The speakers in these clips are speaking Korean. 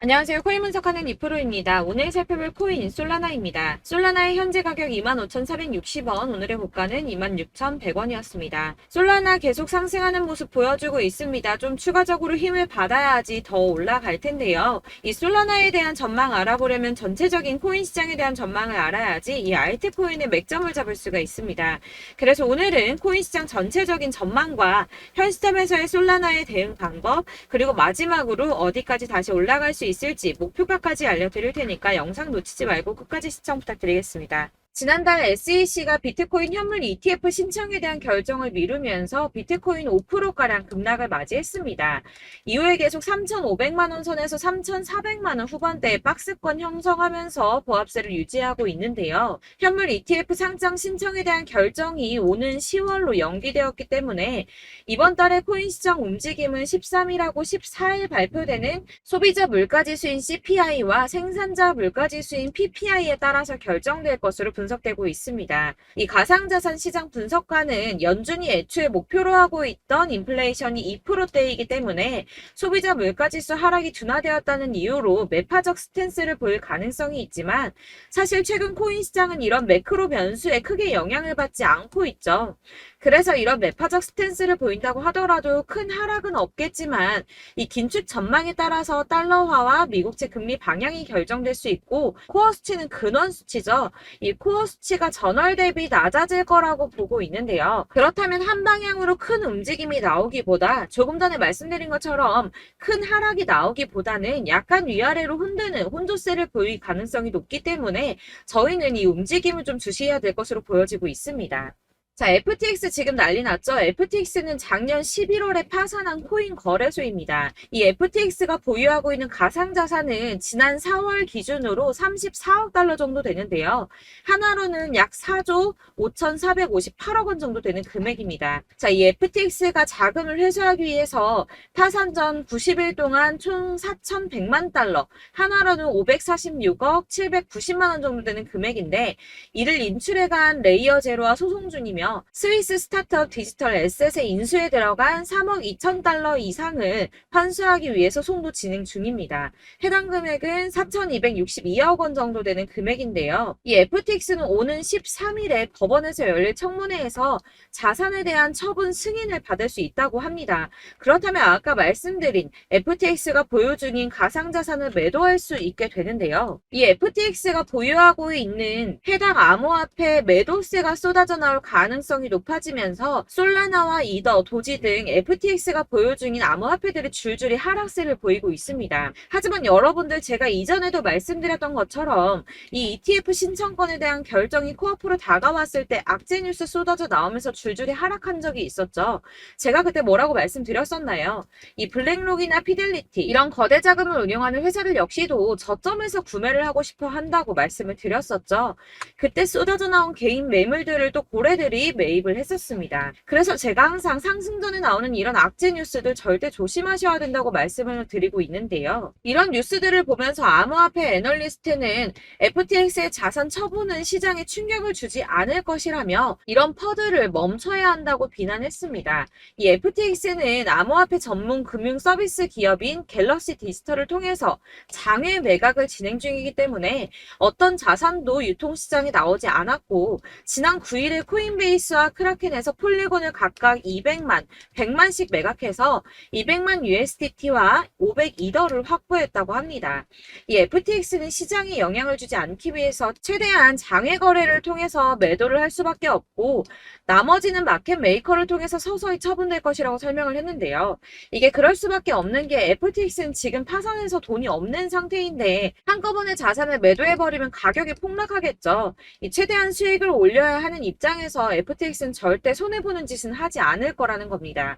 안녕하세요. 코인 분석하는 이프로입니다. 오늘 살펴볼 코인 솔라나입니다. 솔라나의 현재 가격 25,460원, 오늘의 고가는 26,100원이었습니다. 솔라나 계속 상승하는 모습 보여주고 있습니다. 좀 추가적으로 힘을 받아야지 더 올라갈 텐데요. 이 솔라나에 대한 전망 알아보려면 전체적인 코인 시장에 대한 전망을 알아야지 이 알트코인의 맥점을 잡을 수가 있습니다. 그래서 오늘은 코인 시장 전체적인 전망과 현 시점에서의 솔라나의 대응 방법, 그리고 마지막으로 어디까지 다시 올라갈 수 있을지 목표가까지 알려드릴 테니까 영상 놓치지 말고 끝까지 시청 부탁드리겠습니다. 지난달 SEC가 비트코인 현물 ETF 신청에 대한 결정을 미루면서 비트코인 5%가량 급락을 맞이했습니다. 이후에 계속 3,500만원 선에서 3,400만원 후반대의 박스권 형성하면서 보합세를 유지하고 있는데요. 현물 ETF 상장 신청에 대한 결정이 오는 10월로 연기되었기 때문에 이번 달의 코인 시장 움직임은 13일하고 14일 발표되는 소비자 물가지수인 CPI와 생산자 물가지수인 PPI에 따라서 결정될 것으로 분석되고 있습니다. 이 가상자산 시장 분석가는 연준이 애초에 목표로 하고 있던 인플레이션이 2%대이기 때문에 소비자 물가지수 하락이 둔화되었다는 이유로 매파적 스탠스를 보일 가능성이 있지만 사실 최근 코인 시장은 이런 매크로 변수에 크게 영향을 받지 않고 있죠. 그래서 이런 매파적 스탠스를 보인다고 하더라도 큰 하락은 없겠지만 이 긴축 전망에 따라서 달러화와 미국채 금리 방향이 결정될 수 있고 코어 수치는 근원 수치죠. 이 코어 수치가 전월 대비 낮아질 거라고 보고 있는데요. 그렇다면 한 방향으로 큰 움직임이 나오기보다 조금 전에 말씀드린 것처럼 큰 하락이 나오기보다는 약간 위아래로 흔드는 혼조세를 보일 가능성이 높기 때문에 저희는 이 움직임을 좀 주시해야 될 것으로 보여지고 있습니다. 자, FTX 지금 난리 났죠? FTX는 작년 11월에 파산한 코인 거래소입니다. 이 FTX가 보유하고 있는 가상자산은 지난 4월 기준으로 34억 달러 정도 되는데요. 하나로는 약 4조 5,458억 원 정도 되는 금액입니다. 자, 이 FTX가 자금을 회수하기 위해서 파산 전 90일 동안 총 4,100만 달러, 하나로는 546억 790만 원 정도 되는 금액인데 이를 인출해간 레이어 제로와 소송 중이며 스위스 스타트업 디지털 에셋의 인수에 들어간 3억 2천 달러 이상을 환수하기 위해 소송도 진행 중입니다. 해당 금액은 4,262억 원 정도 되는 금액인데요. 이 FTX는 오는 13일에 법원에서 열릴 청문회에서 자산에 대한 처분 승인을 받을 수 있다고 합니다. 그렇다면 아까 말씀드린 FTX가 보유 중인 가상자산을 매도할 수 있게 되는데요. 이 FTX가 보유하고 있는 해당 암호화폐 매도세가 쏟아져 나올 가능성이 높아지면서 솔라나와 이더, 도지 등 FTX가 보유 중인 암호화폐들이 줄줄이 하락세를 보이고 있습니다. 하지만 여러분들 제가 이전에도 말씀드렸던 것처럼 이 ETF 신청권에 대한 결정이 코앞으로 다가왔을 때 악재 뉴스 쏟아져 나오면서 줄줄이 하락한 적이 있었죠. 제가 그때 뭐라고 말씀드렸었나요? 이 블랙록이나 피델리티 이런 거대 자금을 운영하는 회사들 역시도 저점에서 구매를 하고 싶어 한다고 말씀을 드렸었죠. 그때 쏟아져 나온 개인 매물들을 또 고래들이 매입을 했었습니다. 그래서 제가 항상 상승 전에 나오는 이런 악재 뉴스들 절대 조심하셔야 된다고 말씀을 드리고 있는데요. 이런 뉴스들을 보면서 암호화폐 애널리스트는 FTX의 자산 처분은 시장에 충격을 주지 않을 것이라며 이런 퍼들을 멈춰야 한다고 비난했습니다. 이 FTX는 암호화폐 전문 금융 서비스 기업인 갤럭시 디지털을 통해서 장외 매각을 진행 중이기 때문에 어떤 자산도 유통시장에 나오지 않았고 지난 9일에 코인베이스와 크라켄에서 폴리곤을 각각 200만, 100만씩 매각해서 200만 USDT와 500이더를 확보했다고 합니다. 이 FTX는 시장에 영향을 주지 않기 위해서 최대한 장외 거래를 통해서 매도를 할 수밖에 없고 나머지는 마켓 메이커를 통해서 서서히 처분될 것이라고 설명을 했는데요. 이게 그럴 수밖에 없는 게 FTX는 지금 파산해서 돈이 없는 상태인데 한꺼번에 자산을 매도해버리면 가격이 폭락하겠죠. 이 최대한 수익을 올려야 하는 입장에서 FTX는 절대 손해보는 짓은 하지 않을 거라는 겁니다.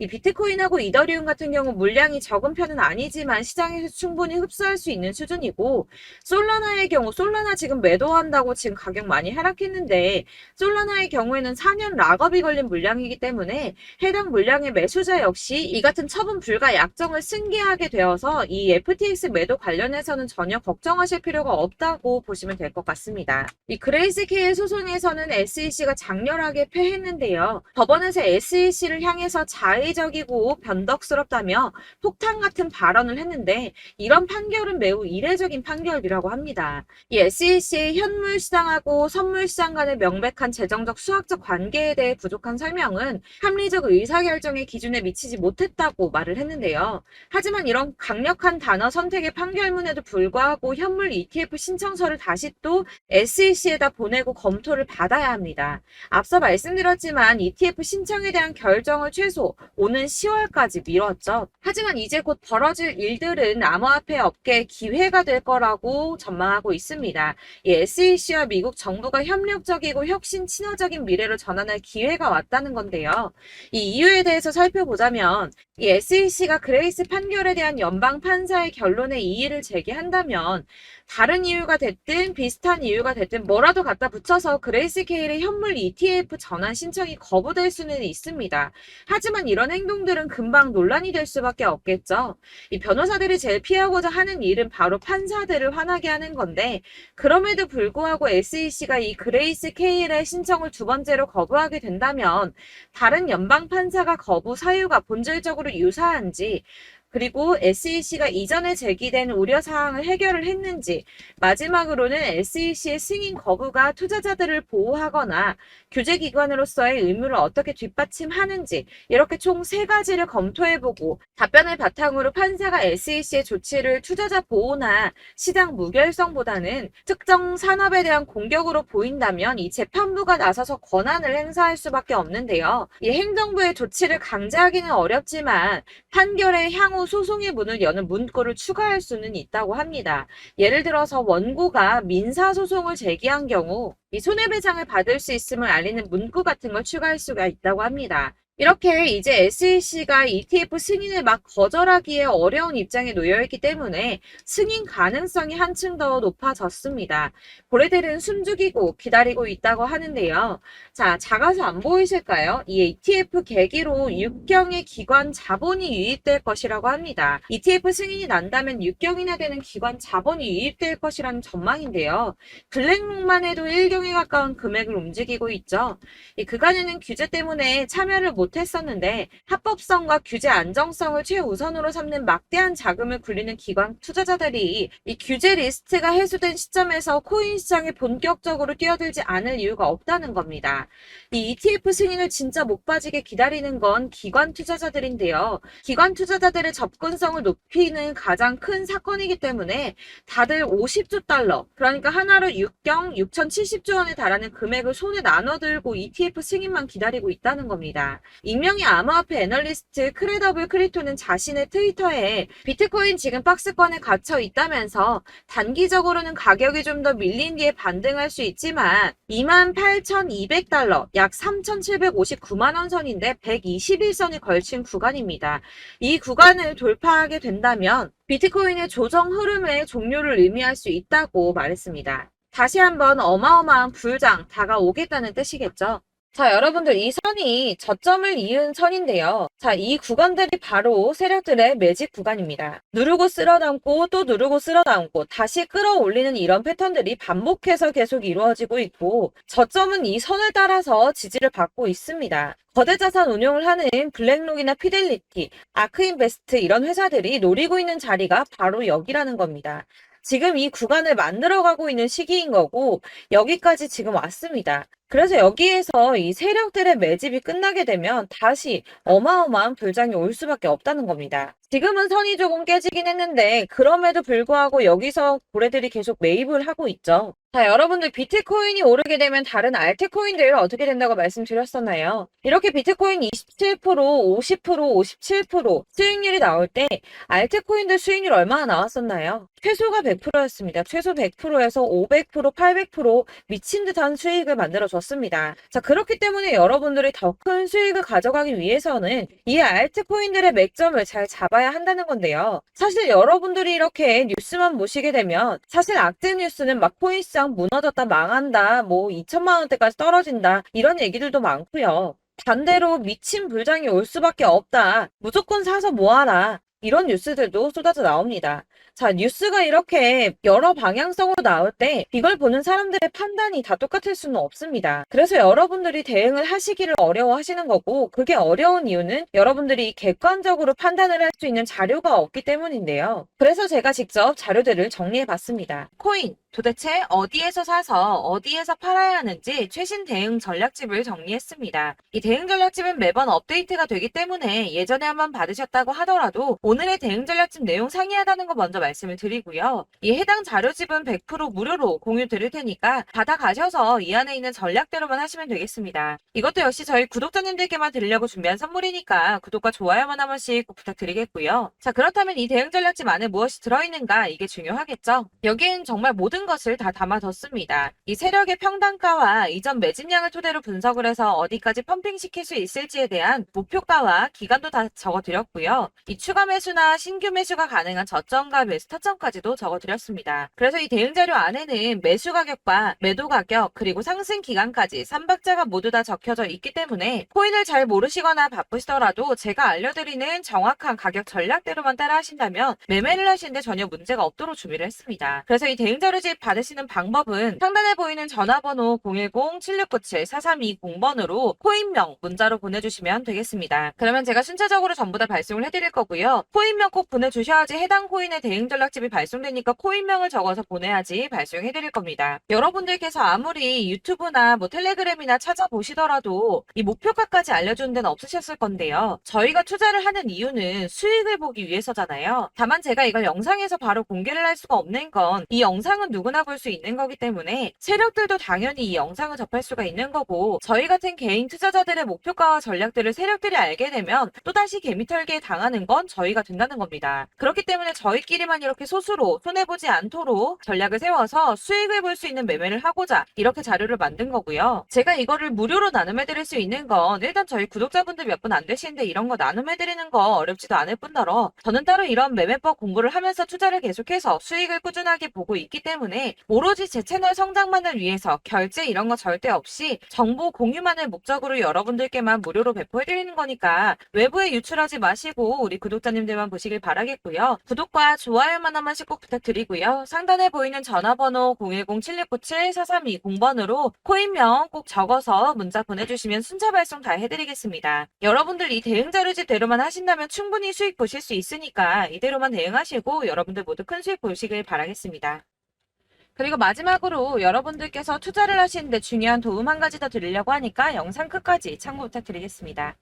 이 비트코인하고 이더리움 같은 경우 물량이 적은 편은 아니지만 시장에서 충분히 흡수할 수 있는 수준이고 솔라나의 경우 솔라나 지금 매도한다고 지금 가격 많이 하락했는데 솔라나의 경우에는 4년 락업이 걸린 물량이기 때문에 해당 물량의 매수자 역시 이 같은 처분 불가 약정을 승계하게 되어서 이 FTX 매도 관련해서는 전혀 걱정하실 필요가 없다고 보시면 될 것 같습니다. 이 그레이스케일 소송에서는 SEC가 장렬하게 패했는데요. 법원에서 SEC를 향해서 자의 합리적이고 변덕스럽다며 폭탄 같은 발언을 했는데 이런 판결은 매우 이례적인 판결이라고 합니다. 이 SEC의 현물 시장하고 선물 시장 간의 명백한 재정적 수학적 관계에 대해 부족한 설명은 합리적 의사결정의 기준에 미치지 못했다고 말을 했는데요. 하지만 이런 강력한 단어 선택의 판결문에도 불구하고 현물 ETF 신청서를 다시 또 SEC에다 보내고 검토를 받아야 합니다. 앞서 말씀드렸지만 ETF 신청에 대한 결정을 최소 오는 10월까지 미뤘죠. 하지만 이제 곧 벌어질 일들은 암호화폐 업계의 기회가 될 거라고 전망하고 있습니다. 이 SEC와 미국 정부가 협력적이고 혁신 친화적인 미래로 전환할 기회가 왔다는 건데요. 이 이유에 대해서 살펴보자면 이 SEC가 그레이스 판결에 대한 연방 판사의 결론에 이의를 제기한다면 다른 이유가 됐든 비슷한 이유가 됐든 뭐라도 갖다 붙여서 그레이스 케일의 현물 ETF 전환 신청이 거부될 수는 있습니다. 하지만 이런 행동들은 금방 논란이 될 수밖에 없겠죠. 이 변호사들이 제일 피하고자 하는 일은 바로 판사들을 화나게 하는 건데 그럼에도 불구하고 SEC가 이 그레이스 케일의 신청을 두 번째로 거부하게 된다면 다른 연방 판사가 거부 사유가 본질적으로 유사한지 그리고 SEC가 이전에 제기된 우려사항을 해결을 했는지 마지막으로는 SEC의 승인 거부가 투자자들을 보호하거나 규제기관으로서의 의무를 어떻게 뒷받침하는지 이렇게 총 3가지를 검토해보고 답변을 바탕으로 판사가 SEC의 조치를 투자자 보호나 시장 무결성보다는 특정 산업에 대한 공격으로 보인다면 이 재판부가 나서서 권한을 행사할 수밖에 없는데요. 이 행정부의 조치를 강제하기는 어렵지만 판결의 향후 소송의 문을 여는 문구를 추가할 수는 있다고 합니다. 예를 들어서 원고가 민사소송을 제기한 경우 이 손해배상을 받을 수 있음을 알리는 문구 같은 걸 추가할 수가 있다고 합니다. 이렇게 이제 SEC가 ETF 승인을 막 거절하기에 어려운 입장에 놓여있기 때문에 승인 가능성이 한층 더 높아졌습니다. 고래들은 숨죽이고 기다리고 있다고 하는데요. 자, 작아서 안 보이실까요? 이 ETF 계기로 육경의 기관 자본이 유입될 것이라고 합니다. ETF 승인이 난다면 6경이나 되는 기관 자본이 유입될 것이라는 전망인데요. 블랙록만 해도 1경에 가까운 금액을 움직이고 있죠. 이 그간에는 규제 때문에 참여를 못했었는데 합법성과 규제 안정성을 최우선으로 삼는 막대한 자금을 굴리는 기관 투자자들이 이 규제 리스트가 해소된 시점에서 코인 시장에 본격적으로 뛰어들지 않을 이유가 없다는 겁니다. 이 ETF 승인을 진짜 목 빠지게 기다리는 건 기관 투자자들인데요. 기관 투자자들의 접근성을 높이는 가장 큰 사건이기 때문에 다들 50조 달러, 그러니까 하나로 6경 6,070조 원에 달하는 금액을 손에 나눠들고 ETF 승인만 기다리고 있다는 겁니다. 익명의 암호화폐 애널리스트 크레더블 크리토는 자신의 트위터에 비트코인 지금 박스권에 갇혀 있다면서 단기적으로는 가격이 좀 더 밀린 뒤에 반등할 수 있지만 28,200달러, 약 3,759만 원 선인데 121선이 걸친 구간입니다. 이 구간을 돌파하게 된다면 비트코인의 조정 흐름의 종료를 의미할 수 있다고 말했습니다. 다시 한번 어마어마한 불장 다가오겠다는 뜻이겠죠. 자, 여러분들 이 선이 저점을 이은 선인데요. 자, 이 구간들이 바로 세력들의 매직 구간입니다. 누르고 쓸어담고 또 누르고 쓸어담고 다시 끌어올리는 이런 패턴들이 반복해서 계속 이루어지고 있고 저점은 이 선을 따라서 지지를 받고 있습니다. 거대 자산 운용을 하는 블랙록이나 피델리티, 아크인베스트 이런 회사들이 노리고 있는 자리가 바로 여기라는 겁니다. 지금 이 구간을 만들어가고 있는 시기인 거고 여기까지 지금 왔습니다. 그래서 여기에서 이 세력들의 매집이 끝나게 되면 다시 어마어마한 불장이 올 수밖에 없다는 겁니다. 지금은 선이 조금 깨지긴 했는데 그럼에도 불구하고 여기서 고래들이 계속 매입을 하고 있죠. 자, 여러분들 비트코인이 오르게 되면 다른 알트코인들 어떻게 된다고 말씀드렸었나요? 이렇게 비트코인 27%, 50%, 57% 수익률이 나올 때 알트코인들 수익률 얼마나 나왔었나요? 최소가 100%였습니다. 최소 100%에서 500%, 800% 미친 듯한 수익을 만들어줬습니다. 자, 그렇기 때문에 여러분들이 더 큰 수익을 가져가기 위해서는 이 알트코인들의 맥점을 잘 잡아야 한다는 건데요. 사실 여러분들이 이렇게 뉴스만 보시게 되면 사실 악재 뉴스는 막 코인 시장 무너졌다, 망한다, 뭐 2천만 원대까지 떨어진다 이런 얘기들도 많고요. 반대로 미친 불장이 올 수밖에 없다. 무조건 사서 모아라. 이런 뉴스들도 쏟아져 나옵니다. 자, 뉴스가 이렇게 여러 방향성으로 나올 때 이걸 보는 사람들의 판단이 다 똑같을 수는 없습니다. 그래서 여러분들이 대응을 하시기를 어려워하시는 거고, 그게 어려운 이유는 여러분들이 객관적으로 판단을 할 수 있는 자료가 없기 때문인데요. 그래서 제가 직접 자료들을 정리해 봤습니다. 코인, 도대체 어디에서 사서 어디에서 팔아야 하는지 최신 대응 전략집을 정리했습니다. 이 대응 전략집은 매번 업데이트가 되기 때문에 예전에 한번 받으셨다고 하더라도 오늘의 대응 전략집 내용 상이하다는 거 먼저 말씀을 드리고요. 이 해당 자료집은 100% 무료로 공유 드릴 테니까 받아가셔서 이 안에 있는 전략대로만 하시면 되겠습니다. 이것도 역시 저희 구독자님들께만 드리려고 준비한 선물이니까 구독과 좋아요만 한 번씩 꼭 부탁드리겠고요. 자, 그렇다면 이 대응 전략집 안에 무엇이 들어있는가, 이게 중요하겠죠? 여기엔 정말 모든 것을 다 담아뒀습니다. 이 세력의 평단가와 이전 매집량을 토대로 분석을 해서 어디까지 펌핑시킬 수 있을지에 대한 목표가와 기간도 다 적어드렸고요. 이 추가 매수나 신규 매수가 가능한 저점과 매수 타점까지도 적어드렸습니다. 그래서 이 대응 자료 안에는 매수 가격과 매도 가격, 그리고 상승 기간까지 3박자가 모두 다 적혀져 있기 때문에 코인을 잘 모르시거나 바쁘시더라도 제가 알려드리는 정확한 가격 전략대로만 따라 하신다면 매매를 하시는데 전혀 문제가 없도록 준비를 했습니다. 그래서 이 대응 자료집 받으시는 방법은 상단에 보이는 전화번호 010-7697-4320번으로 코인명 문자로 보내주시면 되겠습니다. 그러면 제가 순차적으로 전부 다 발송을 해드릴 거고요. 코인명 꼭 보내주셔야지 해당 코인의 대응 전략집이 발송되니까 코인명을 적어서 보내야지 발송해드릴 겁니다. 여러분들께서 아무리 유튜브나 텔레그램이나 찾아보시더라도 이 목표가까지 알려주는 데는 없으셨을 건데요. 저희가 투자를 하는 이유는 수익을 보기 위해서잖아요. 다만 제가 이걸 영상에서 바로 공개를 할 수가 없는 건 이 영상은 누구나 볼 수 있는 거기 때문에 세력들도 당연히 이 영상을 접할 수가 있는 거고, 저희 같은 개인 투자자들의 목표가와 전략들을 세력들이 알게 되면 또다시 개미털기에 당하는 건 저희가 된다는 겁니다. 그렇기 때문에 저희끼리만 이렇게 소수로 손해보지 않도록 전략을 세워서 수익을 볼 수 있는 매매를 하고자 이렇게 자료를 만든 거고요. 제가 이거를 무료로 나눔해드릴 수 있는 건 일단 저희 구독자분들 몇 분 안 되시는데 이런 거 나눔해드리는 거 어렵지도 않을 뿐더러 저는 따로 이런 매매법 공부를 하면서 투자를 계속해서 수익을 꾸준하게 보고 있기 때문에 오로지 제 채널 성장만을 위해서 결제 이런 거 절대 없이 정보 공유만을 목적으로 여러분들께만 무료로 배포해드리는 거니까 외부에 유출하지 마시고 우리 구독자님들만 보시길 바라겠고요. 구독과 좋아요만 한 번씩 꼭 부탁드리고요. 상단에 보이는 전화번호 010-7697-4320번으로 코인명 꼭 적어서 문자 보내주시면 순차 발송 다 해드리겠습니다. 여러분들 이 대응 자료집대로만 하신다면 충분히 수익 보실 수 있으니까 이대로만 대응하시고 여러분들 모두 큰 수익 보시길 바라겠습니다. 그리고 마지막으로 여러분들께서 투자를 하시는데 중요한 도움 한 가지 더 드리려고 하니까 영상 끝까지 참고 부탁드리겠습니다.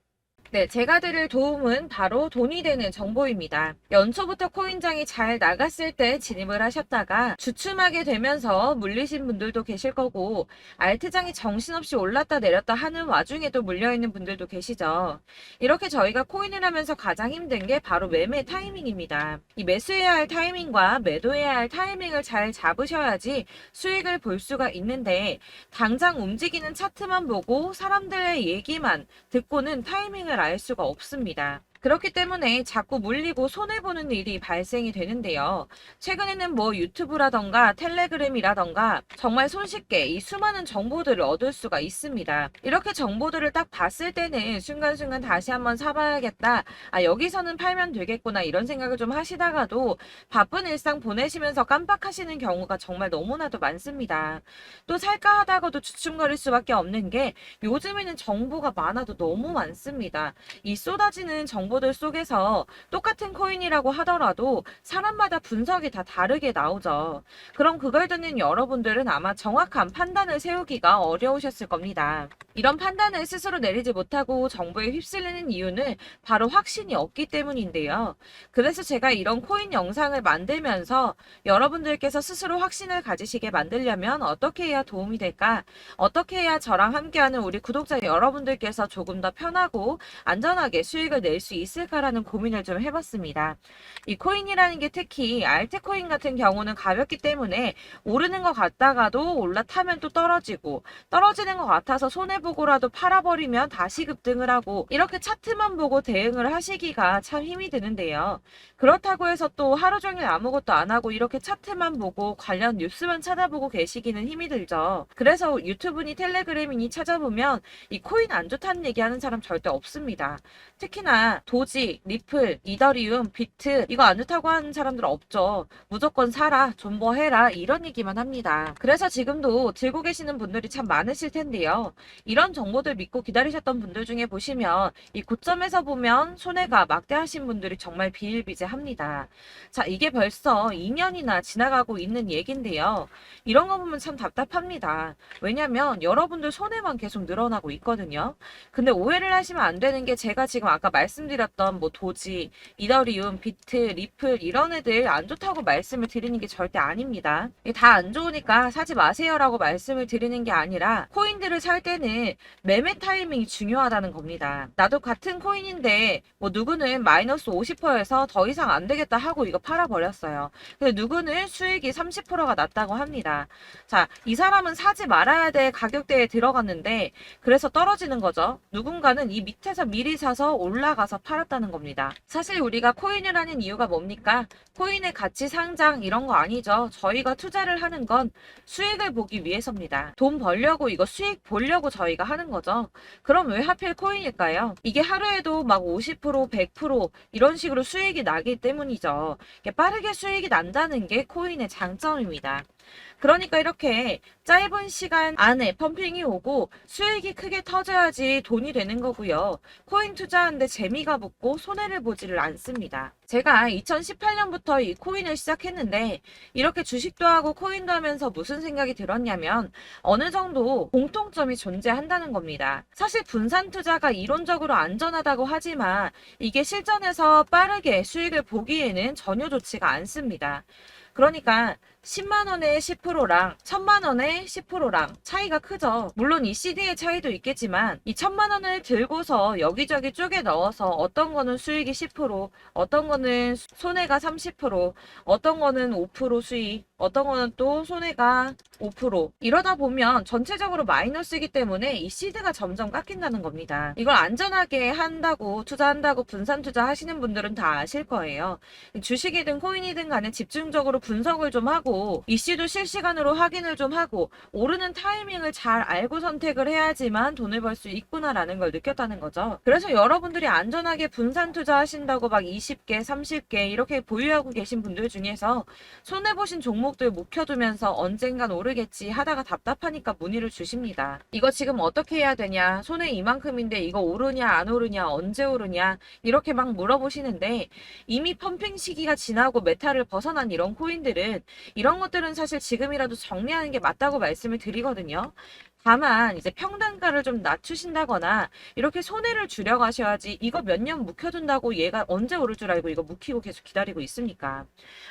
네, 제가 드릴 도움은 바로 돈이 되는 정보입니다. 연초부터 코인장이 잘 나갔을 때 진입을 하셨다가 주춤하게 되면서 물리신 분들도 계실 거고, 알트장이 정신없이 올랐다 내렸다 하는 와중에도 물려있는 분들도 계시죠. 이렇게 저희가 코인을 하면서 가장 힘든 게 바로 매매 타이밍입니다. 이 매수해야 할 타이밍과 매도해야 할 타이밍을 잘 잡으셔야지 수익을 볼 수가 있는데, 당장 움직이는 차트만 보고 사람들의 얘기만 듣고는 타이밍을 알 수가 없습니다. 그렇기 때문에 자꾸 물리고 손해보는 일이 발생이 되는데요. 최근에는 유튜브라던가 텔레그램이라던가 정말 손쉽게 이 수많은 정보들을 얻을 수가 있습니다. 이렇게 정보들을 딱 봤을 때는 순간순간 다시 한번 사봐야겠다, 여기서는 팔면 되겠구나, 이런 생각을 좀 하시다가도 바쁜 일상 보내시면서 깜빡하시는 경우가 정말 너무나도 많습니다. 또 살까 하다가도 주춤거릴 수밖에 없는 게 요즘에는 정보가 많아도 너무 많습니다. 이 쏟아지는 정보들 속에서 똑같은 코인이라고 하더라도 사람마다 분석이 다 다르게 나오죠. 그럼 그걸 듣는 여러분들은 아마 정확한 판단을 세우기가 어려우셨을 겁니다. 이런 판단을 스스로 내리지 못하고 정보에 휩쓸리는 이유는 바로 확신이 없기 때문인데요. 그래서 제가 이런 코인 영상을 만들면서 여러분들께서 스스로 확신을 가지시게 만들려면 어떻게 해야 도움이 될까? 어떻게 해야 저랑 함께하는 우리 구독자 여러분들께서 조금 더 편하고 안전하게 수익을 낼 수 있을까라는 고민을 좀 해봤습니다. 이 코인이라는 게 특히 알트코인 같은 경우는 가볍기 때문에 오르는 것 같다가도 올라타면 또 떨어지고, 떨어지는 것 같아서 손해보고라도 팔아버리면 다시 급등을 하고, 이렇게 차트만 보고 대응을 하시기가 참 힘이 드는데요. 그렇다고 해서 또 하루 종일 아무것도 안 하고 이렇게 차트만 보고 관련 뉴스만 찾아보고 계시기는 힘이 들죠. 그래서 유튜브니 텔레그램이니 찾아보면 이 코인 안 좋다는 얘기하는 사람 절대 없습니다. 특히나 도지, 리플, 이더리움, 비트 이거 안 좋다고 하는 사람들 없죠. 무조건 사라, 존버해라 이런 얘기만 합니다. 그래서 지금도 들고 계시는 분들이 참 많으실 텐데요. 이런 정보들 믿고 기다리셨던 분들 중에 보시면 이 고점에서 보면 손해가 막대하신 분들이 정말 비일비재합니다. 자, 이게 벌써 2년이나 지나가고 있는 얘긴데요. 이런 거 보면 참 답답합니다. 왜냐면 여러분들 손해만 계속 늘어나고 있거든요. 근데 오해를 하시면 안 되는 게 제가 지금 아까 말씀드렸던 뭐 도지, 이더리움, 비트, 리플 이런 애들 안 좋다고 말씀을 드리는 게 절대 아닙니다. 다 안 좋으니까 사지 마세요라고 말씀을 드리는 게 아니라 코인들을 살 때는 매매 타이밍이 중요하다는 겁니다. 나도 같은 코인인데 뭐 누구는 마이너스 50%에서 더 이상 안 되겠다 하고 이거 팔아버렸어요. 근데 누구는 수익이 30%가 났다고 합니다. 자, 이 사람은 사지 말아야 될 가격대에 들어갔는데 그래서 떨어지는 거죠. 누군가는 이 밑에서 미리 사서 올라가서 팔았다는 겁니다. 사실 우리가 코인을 하는 이유가 뭡니까? 코인의 가치 상장 이런 거 아니죠. 저희가 투자를 하는 건 수익을 보기 위해서입니다. 돈 벌려고 이거 수익 보려고 저희가 하는 거죠. 그럼 왜 하필 코인일까요? 이게 하루에도 막 50%, 100% 이런 식으로 수익이 나기 때문이죠. 빠르게 수익이 난다는 게 코인의 장점입니다. 그러니까 이렇게 짧은 시간 안에 펌핑이 오고 수익이 크게 터져야지 돈이 되는 거고요. 코인 투자하는데 재미가 붙고 손해를 보지를 않습니다. 제가 2018년부터 이 코인을 시작했는데 이렇게 주식도 하고 코인도 하면서 무슨 생각이 들었냐면 어느 정도 공통점이 존재한다는 겁니다. 사실 분산 투자가 이론적으로 안전하다고 하지만 이게 실전에서 빠르게 수익을 보기에는 전혀 좋지가 않습니다. 그러니까 10만원에 10%랑 1000만원에 10%랑 차이가 크죠. 물론 이 CD의 차이도 있겠지만 이 1000만원을 들고서 여기저기 쪼개 넣어서 어떤 거는 수익이 10%, 어떤 거는 손해가 30%, 어떤 거는 5% 수익, 어떤 거는 또 손해가 5% 이러다 보면 전체적으로 마이너스이기 때문에 이 시드가 점점 깎인다는 겁니다. 이걸 안전하게 한다고 투자한다고 분산 투자하시는 분들은 다 아실 거예요. 주식이든 코인이든 간에 집중적으로 분석을 좀 하고 이슈도 실시간으로 확인을 좀 하고 오르는 타이밍을 잘 알고 선택을 해야지만 돈을 벌 수 있구나라는 걸 느꼈다는 거죠. 그래서 여러분들이 안전하게 분산 투자하신다고 막 20개, 30개 이렇게 보유하고 계신 분들 중에서 손해보신 종목들 묵혀두면서 언젠간 오르겠지 하다가 답답하니까 문의를 주십니다. 이거 지금 어떻게 해야 되냐? 손해 이만큼인데 이거 오르냐 안 오르냐 언제 오르냐 이렇게 막 물어보시는데 이미 펌핑 시기가 지나고 메타를 벗어난 이런 코인들은 이런 것들은 사실 지금이라도 정리하는 게 맞다고 말씀을 드리거든요. 다만 이제 평단가를 좀 낮추신다거나 이렇게 손해를 줄여가셔야지 이거 몇 년 묵혀둔다고 얘가 언제 오를 줄 알고 이거 묵히고 계속 기다리고 있습니까?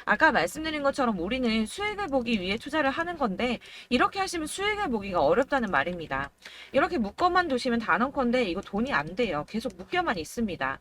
아까 말씀드린 것처럼 우리는 수익을 보기 위해 투자를 하는 건데 이렇게 하시면 수익을 보기가 어렵다는 말입니다. 이렇게 묶어만 두시면 단언컨대 이거 돈이 안 돼요. 계속 묶여만 있습니다.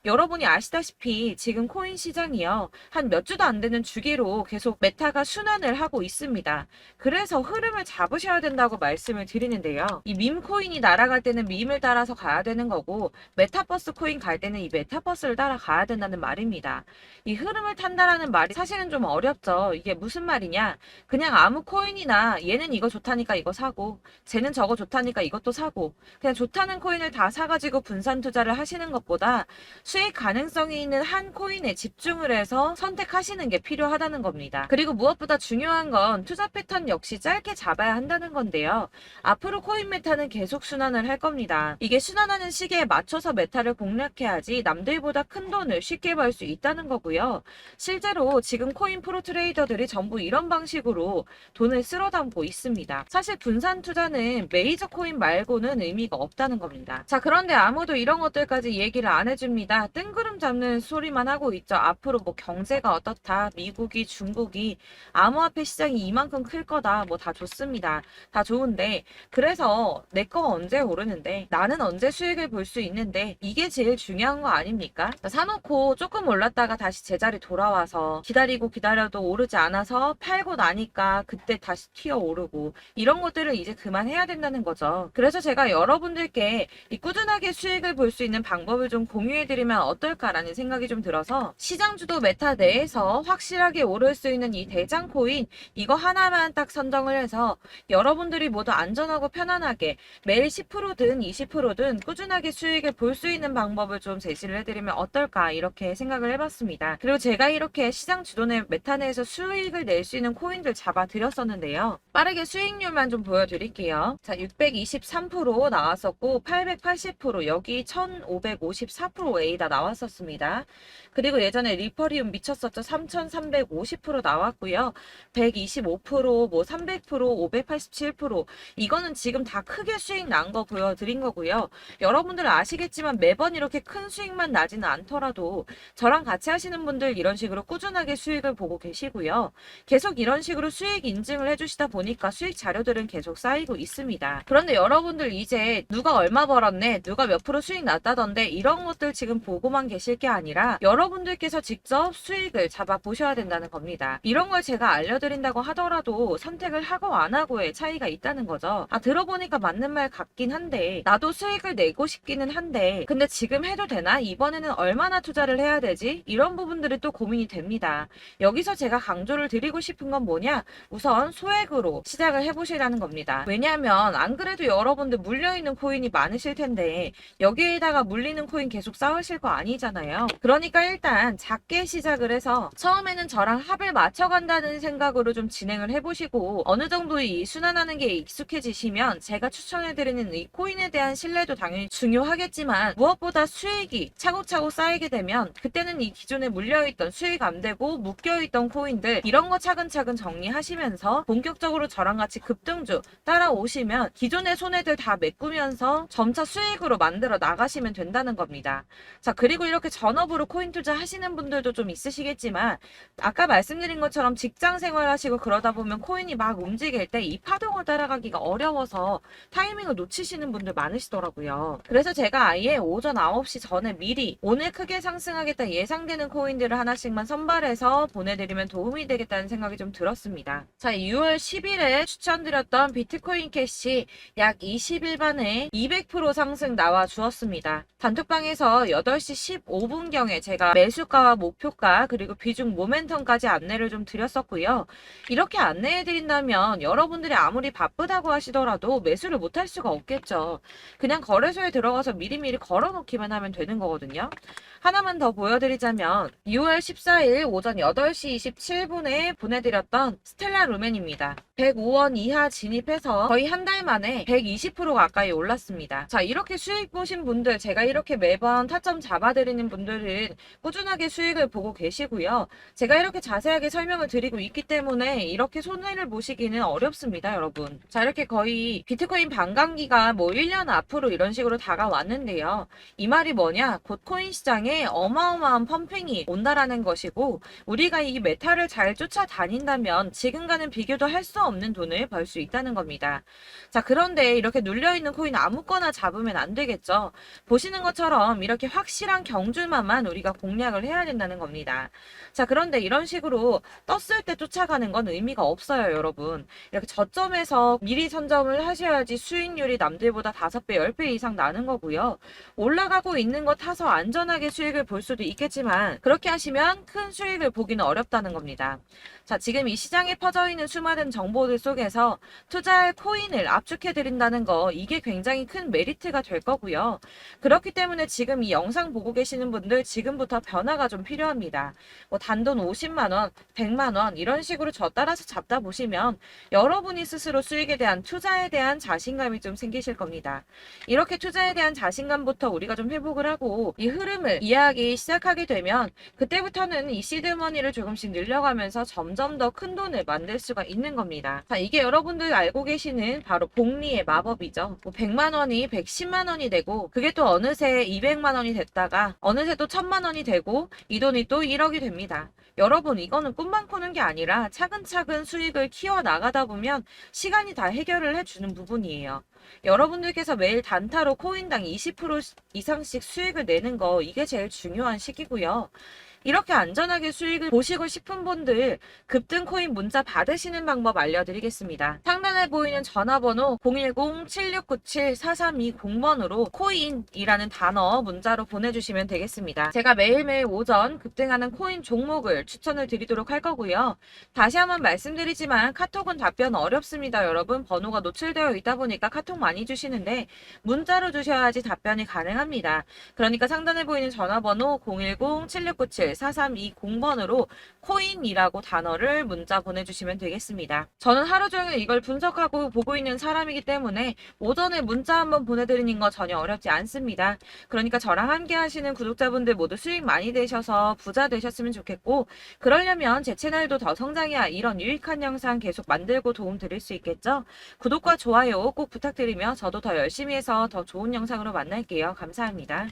여러분이 아시다시피 지금 코인 시장이요. 한 몇 주도 안 되는 주기로 계속 메타가 순환을 하고 있습니다. 그래서 흐름을 잡으셔야 된다고 말씀을 드리는데요. 이 밈 코인이 날아갈 때는 밈을 따라서 가야 되는 거고 메타버스 코인 갈 때는 이 메타버스를 따라가야 된다는 말입니다. 이 흐름을 탄다라는 말이 사실은 좀 어렵죠. 이게 무슨 말이냐. 그냥 아무 코인이나 얘는 이거 좋다니까 이거 사고 쟤는 저거 좋다니까 이것도 사고 그냥 좋다는 코인을 다 사가지고 분산 투자를 하시는 것보다 수익 가능성이 있는 한 코인에 집중을 해서 선택하시는 게 필요하다는 겁니다. 그리고 무엇보다 중요한 건 투자 패턴 역시 짧게 잡아야 한다는 건데요. 앞으로 코인 메타는 계속 순환을 할 겁니다. 이게 순환하는 시기에 맞춰서 메타를 공략해야지 남들보다 큰 돈을 쉽게 벌 수 있다는 거고요. 실제로 지금 코인 프로 트레이더들이 전부 이런 방식으로 돈을 쓸어 담고 있습니다. 사실 분산 투자는 메이저 코인 말고는 의미가 없다는 겁니다. 자, 그런데 아무도 이런 것들까지 얘기를 안 해줍니다. 뜬구름 잡는 소리만 하고 있죠. 앞으로 뭐 경제가 어떻다, 미국이, 중국이, 암호화폐 시장이 이만큼 클 거다, 뭐 다 좋습니다. 다 좋은데 그래서 내 거 언제 오르는데 나는 언제 수익을 볼 수 있는데 이게 제일 중요한 거 아닙니까? 사놓고 조금 올랐다가 다시 제자리 돌아와서 기다리고 기다려도 오르지 않아서 팔고 나니까 그때 다시 튀어 오르고 이런 것들을 이제 그만해야 된다는 거죠. 그래서 제가 여러분들께 이 꾸준하게 수익을 볼 수 있는 방법을 좀 공유해 드리면 보여드리면 어떨까라는 생각이 좀 들어서 시장주도 메타 내에서 확실하게 오를 수 있는 이 대장 코인 이거 하나만 딱 선정을 해서 여러분들이 모두 안전하고 편안하게 매일 10%든 20%든 꾸준하게 수익을 볼 수 있는 방법을 좀 제시를 해드리면 어떨까 이렇게 생각을 해봤습니다. 그리고 제가 이렇게 시장 주도내 메타 내에서 수익을 낼 수 있는 코인들 잡아드렸었는데요. 빠르게 수익률만 좀 보여드릴게요. 자, 623% 나왔었고 880% 여기 1554%A다 나왔었습니다. 그리고 예전에 리퍼리움 미쳤었죠. 3350% 나왔고요. 125%, 뭐 300%, 587% 이거는 지금 다 크게 수익 난 거 보여드린 거고요. 여러분들은 아시겠지만 매번 이렇게 큰 수익만 나지는 않더라도 저랑 같이 하시는 분들 이런 식으로 꾸준하게 수익을 보고 계시고요. 계속 이런 식으로 수익 인증을 해주시다 보니까 수익 자료들은 계속 쌓이고 있습니다. 그런데 여러분들 이제 누가 얼마 벌었네, 누가 몇 프로 수익 났다던데 이런 것들 지금 보고만 계실 게 아니라 여러분들께서 직접 수익을 잡아 보셔야 된다는 겁니다. 이런 걸 제가 알려드린다고 하더라도 선택을 하고 안 하고의 차이가 있다는 거죠. 아, 들어보니까 맞는 말 같긴 한데 나도 수익을 내고 싶기는 한데 근데 지금 해도 되나? 이번에는 얼마나 투자를 해야 되지? 이런 부분들이 또 고민이 됩니다. 여기서 제가 강조를 드리고 싶은 건 뭐냐? 우선 소액으로 시작을 해보시라는 겁니다. 왜냐하면 안 그래도 여러분들 물려있는 코인이 많으실 텐데 여기에다가 물리는 코인 계속 쌓으실 거 아니잖아요. 그러니까 일단 작게 시작을 해서 처음에는 저랑 합을 맞춰간다는 생각으로 좀 진행을 해보시고 어느 정도 이 순환하는 게 익숙해지시면 제가 추천해드리는 이 코인에 대한 신뢰도 당연히 중요하겠지만 무엇보다 수익이 차곡차곡 쌓이게 되면 그때는 이 기존에 물려있던 수익 안 되고 묶여있던 코인들 이런 거 차근차근 정리하시면서 본격적으로 저랑 같이 급등주 따라오시면 기존의 손해들 다 메꾸면서 점차 수익으로 만들어 나가시면 된다는 겁니다. 자, 그리고 이렇게 전업으로 코인 투자 하시는 분들도 좀 있으시겠지만 아까 말씀드린 것처럼 직장 생활하시고 그러다 보면 코인이 막 움직일 때 이 파동을 따라가기가 어려워서 타이밍을 놓치시는 분들 많으시더라고요. 그래서 제가 아예 오전 9시 전에 미리 오늘 크게 상승하겠다 예상되는 코인들을 하나씩만 선발해서 보내드리면 도움이 되겠다는 생각이 좀 들었습니다. 자, 6월 10일에 추천드렸던 비트코인 캐시 약 20일 만에 200% 상승 나와 주었습니다. 단톡방에서 8시 15분경에 제가 매수가와 목표가 그리고 비중 모멘텀까지 안내를 좀 드렸었고요. 이렇게 안내해드린다면 여러분들이 아무리 바쁘다고 하시더라도 매수를 못할 수가 없겠죠. 그냥 거래소에 들어가서 미리미리 걸어놓기만 하면 되는 거거든요. 하나만 더 보여드리자면 6월 14일 오전 8시 27분에 보내드렸던 스텔라 루멘입니다. 105원 이하 진입해서 거의 한 달 만에 120% 가까이 올랐습니다. 자, 이렇게 수익 보신 분들 제가 이렇게 매번 타점 잡아드리는 분들은 꾸준하게 수익을 보고 계시고요. 제가 이렇게 자세하게 설명을 드리고 있기 때문에 이렇게 손해를 보시기는 어렵습니다, 여러분. 자, 이렇게 거의 비트코인 반감기가 뭐 1년 앞으로 이런 식으로 다가왔는데요. 이 말이 뭐냐? 곧 코인 시장에 어마어마한 펌핑이 온다라는 것이고 우리가 이 메타를 잘 쫓아다닌다면 지금과는 비교도 할 수 없는 돈을 벌 수 있다는 겁니다. 자, 그런데 이렇게 눌려있는 코인 아무거나 잡으면 안 되겠죠. 보시는 것처럼 이렇게 확실한 경주만만 우리가 공략을 해야 된다는 겁니다. 자, 그런데 이런 식으로 떴을 때 쫓아가는 건 의미가 없어요, 여러분. 이렇게 저점에서 미리 선점을 하셔야지 수익률이 남들보다 5배, 10배 이상 나는 거고요. 올라가고 있는 거 타서 안전하게 수익을 볼 수도 있겠지만 그렇게 하시면 큰 수익을 보기는 어렵다는 겁니다. 자, 지금 이 시장에 퍼져 있는 수많은 정보들 속에서 투자할 코인을 압축해드린다는 거 이게 굉장히 큰 메리트가 될 거고요. 그렇기 때문에 지금 이 영상 보고 계시는 분들 지금부터 변화가 좀 필요합니다. 뭐 단돈 50만원, 100만원 이런 식으로 저 따라서 잡다 보시면 여러분이 스스로 수익에 대한 투자에 대한 자신감이 좀 생기실 겁니다. 이렇게 투자에 대한 자신감부터 우리가 좀 회복을 하고 이 흐름을 이해하기 시작하게 되면 그때부터는 이 시드머니를 조금씩 늘려가면서 점점 더 큰 돈을 만들 수가 있는 겁니다. 자, 이게 여러분들 알고 계시는 바로 복리의 마법이죠. 뭐 100만원이 110만원이 되고 그게 또 어느새 200만원이 됐다가 어느새 또 1000만원이 되고 이 돈이 또 1억이 됩니다. 여러분, 이거는 꿈만 꾸는 게 아니라 차근차근 수익을 키워 나가다 보면 시간이 다 해결을 해주는 부분이에요. 여러분들께서 매일 단타로 코인당 20% 이상씩 수익을 내는 거 이게 제일 중요한 시기고요. 이렇게 안전하게 수익을 보시고 싶은 분들 급등 코인 문자 받으시는 방법 알려드리겠습니다. 상단에 보이는 전화번호 010-7697-4320번으로 코인이라는 단어 문자로 보내주시면 되겠습니다. 제가 매일매일 오전 급등하는 코인 종목을 추천을 드리도록 할 거고요. 다시 한번 말씀드리지만 카톡은 답변 어렵습니다. 여러분 번호가 노출되어 있다 보니까 카톡 많이 주시는데 문자로 주셔야지 답변이 가능합니다. 그러니까 상단에 보이는 전화번호 010-7697-4320번으로 코인이라고 단어를 문자 보내주시면 되겠습니다. 저는 하루 종일 이걸 분석하고 보고 있는 사람이기 때문에 오전에 문자 한번 보내드리는 거 전혀 어렵지 않습니다. 그러니까 저랑 함께 하시는 구독자분들 모두 수익 많이 되셔서 부자 되셨으면 좋겠고, 그러려면 제 채널도 더 성장해야 이런 유익한 영상 계속 만들고 도움 드릴 수 있겠죠? 구독과 좋아요 꼭 부탁드리며 저도 더 열심히 해서 더 좋은 영상으로 만날게요. 감사합니다.